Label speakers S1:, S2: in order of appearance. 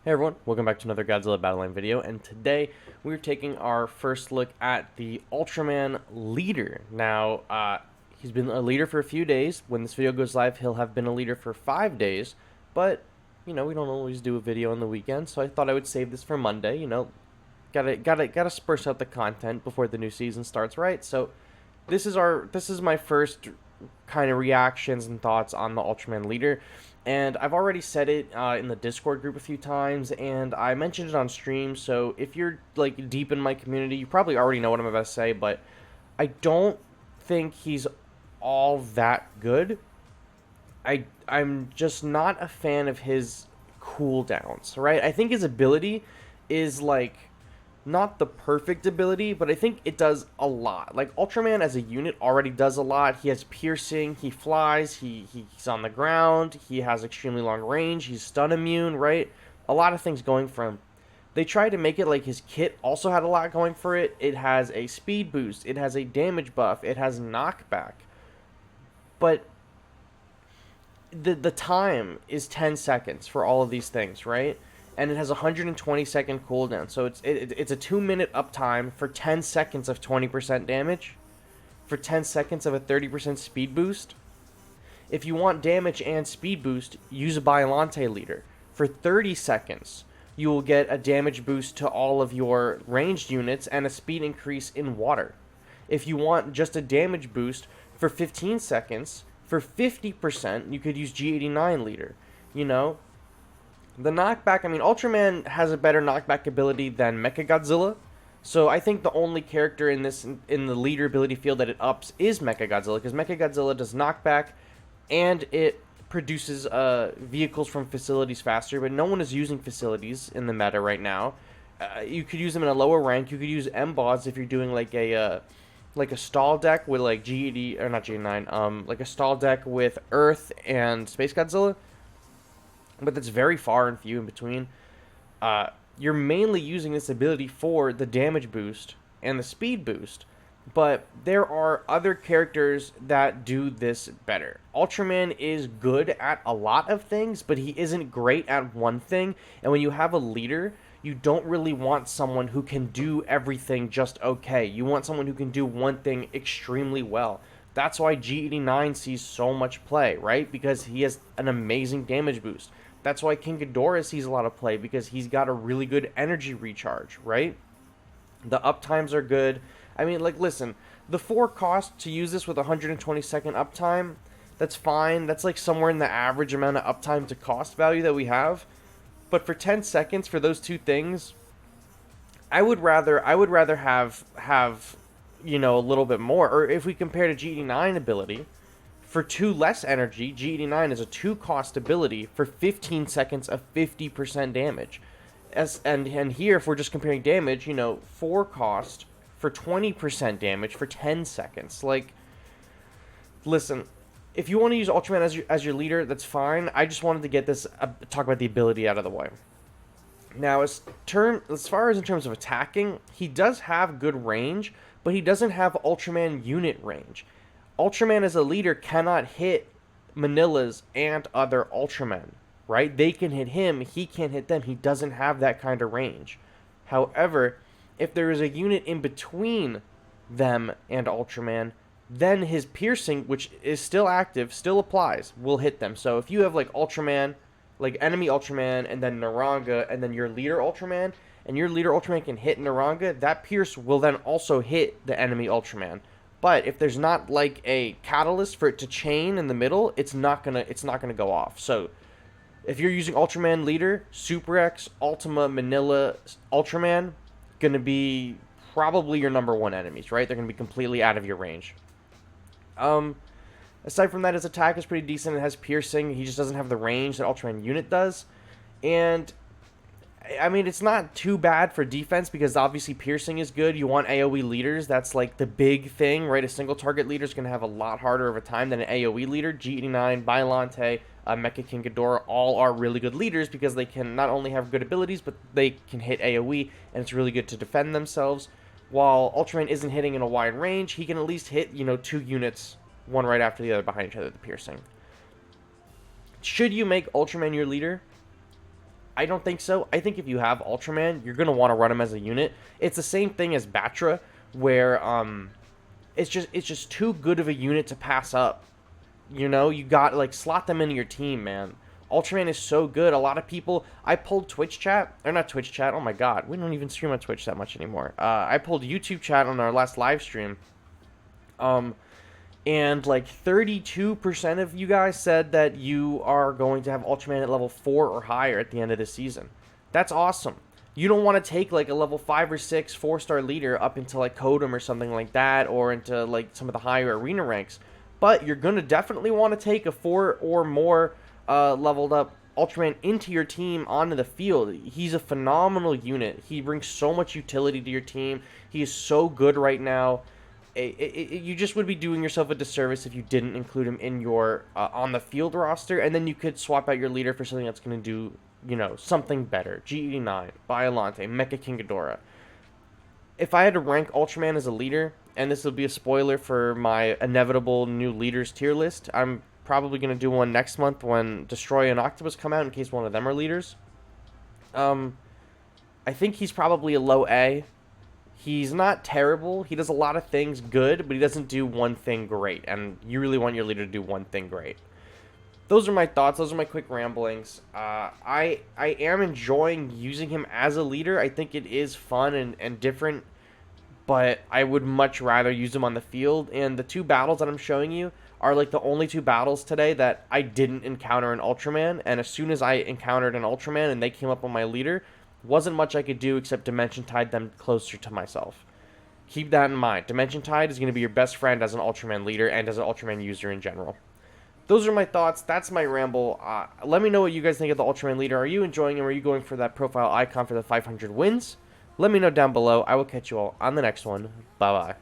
S1: Hey everyone, welcome back to another Godzilla Battleline video, and today we're taking our first look at the Ultraman leader. Now, he's been a leader for a few days. When this video goes live, he'll have been a leader for 5 days, but, we don't always do a video on the weekend, so I thought I would save this for Monday, gotta spruce out the content before the new season starts, right? So, this is my first kind of reactions and thoughts on the Ultraman leader. And I've already said it in the Discord group a few times, and I mentioned it on stream. So if you're like deep in my community, you probably already know what I'm about to say. But I don't think he's all that good. I'm just not a fan of his cooldowns. Right? I think his ability is like not the perfect ability, but I think it does a lot. Like Ultraman as a unit already does a lot. He has piercing, he flies, he's on the ground, he has extremely long range, he's stun immune, right? A lot of things going for him. They tried to make it like his kit also had a lot going for it. It has a speed boost, it has a damage buff, it has knockback. But the time is 10 seconds for all of these things, right? And it has a 120-second cooldown. So it's a 2-minute uptime for 10 seconds of 20% damage, for 10 seconds of a 30% speed boost. If you want damage and speed boost, use a Viability leader. For 30 seconds, you will get a damage boost to all of your ranged units and a speed increase in water. If you want just a damage boost for 15 seconds, for 50%, you could use G89 leader. The knockback, Ultraman has a better knockback ability than Mechagodzilla. So I think the only character in the leader ability field that it ups is Mechagodzilla, because Mechagodzilla does knockback and it produces vehicles from facilities faster, but no one is using facilities in the meta right now. You could use them in a lower rank. You could use M-Bots if you're doing like a stall deck with like G80 or not G9, like a stall deck with Earth and Space Godzilla. But that's very far and few in between. You're mainly using this ability for the damage boost and the speed boost, but there are other characters that do this better. Ultraman is good at a lot of things, but he isn't great at one thing, and when you have a leader, you don't really want someone who can do everything just okay. You want someone who can do one thing extremely well. That's why G89 sees so much play, right? Because he has an amazing damage boost. That's why King Ghidorah sees a lot of play, because he's got a really good energy recharge, right? The uptimes are good. Listen, the 4 cost to use this with 120-second uptime, that's fine. That's like somewhere in the average amount of uptime to cost value that we have. But for 10 seconds for those two things, I would rather have a little bit more. Or if we compare to G89 ability, for 2 less energy, G89 is a 2 cost ability for 15 seconds of 50% damage. And here, if we're just comparing damage, 4 cost for 20% damage for 10 seconds. Like, listen, if you want to use Ultraman as your leader, that's fine. I just wanted to get this, talk about the ability out of the way. Now, as far as in terms of attacking, he does have good range, but he doesn't have Ultraman unit range. Ultraman as a leader cannot hit Manilas and other Ultramen, right? They can hit him, he can't hit them. He doesn't have that kind of range. However, if there is a unit in between them and Ultraman, then his piercing, which is still active, still applies, will hit them. So if you have like Ultraman, like enemy Ultraman, and then Naranga, and then your leader Ultraman, and your leader Ultraman can hit Naranga, that pierce will then also hit the enemy Ultraman. But if there's not like a catalyst for it to chain in the middle, it's not gonna go off. So if you're using Ultraman leader, Super X, Ultima, Manila, Ultraman, gonna be probably your number 1 enemies, right? They're gonna be completely out of your range. Aside from that, his attack is pretty decent. It has piercing. He just doesn't have the range that Ultraman unit does. And it's not too bad for defense, because obviously piercing is good. You want AoE leaders. That's like the big thing, right? A single target leader is going to have a lot harder of a time than an AoE leader. G89, Biollante, Mecha King Ghidorah all are really good leaders, because they can not only have good abilities, but they can hit AoE, and it's really good to defend themselves. While Ultraman isn't hitting in a wide range, he can at least hit, 2 units, one right after the other behind each other, the piercing. Should you make Ultraman your leader? I don't think so. I think if you have Ultraman, you're gonna want to run him as a unit. It's the same thing as Batra, where it's just too good of a unit to pass up. You know, you got like slot them into your team, man. Ultraman is so good. A lot of people. I pulled Twitch chat, or not Twitch chat. Oh my god, we don't even stream on Twitch that much anymore. I pulled YouTube chat on our last live stream. And like 32% of you guys said that you are going to have Ultraman at level 4 or higher at the end of the season. That's awesome. You don't want to take like a level 5 or 6 4-star leader up into like Kodum or something like that, or into like some of the higher arena ranks. But you're going to definitely want to take a 4 or more leveled up Ultraman into your team onto the field. He's a phenomenal unit. He brings so much utility to your team. He is so good right now. You just would be doing yourself a disservice if you didn't include him in your on the field roster, and then you could swap out your leader for something that's going to do, you know, something better. GE9, Biollante, Mecha King Ghidorah. If I had to rank Ultraman as a leader, and this will be a spoiler for my inevitable new leaders tier list, I'm probably going to do one next month when Destroy and Octopus come out in case one of them are leaders. I think he's probably a low A. He's not terrible. He does a lot of things good, but he doesn't do one thing great. And you really want your leader to do one thing great. Those are my thoughts. Those are my quick ramblings. I am enjoying using him as a leader. I think it is fun and different, but I would much rather use him on the field. And the 2 battles that I'm showing you are like the only 2 battles today that I didn't encounter an Ultraman. And as soon as I encountered an Ultraman and they came up on my leader, wasn't much I could do except Dimension Tide them closer to myself. Keep that in mind. Dimension Tide is going to be your best friend as an Ultraman leader and as an Ultraman user in general. Those are my thoughts. That's my ramble. Let me know what you guys think of the Ultraman leader. Are you enjoying him? Are you going for that profile icon for the 500 wins? Let me know down below. I will catch you all on the next one. Bye-bye.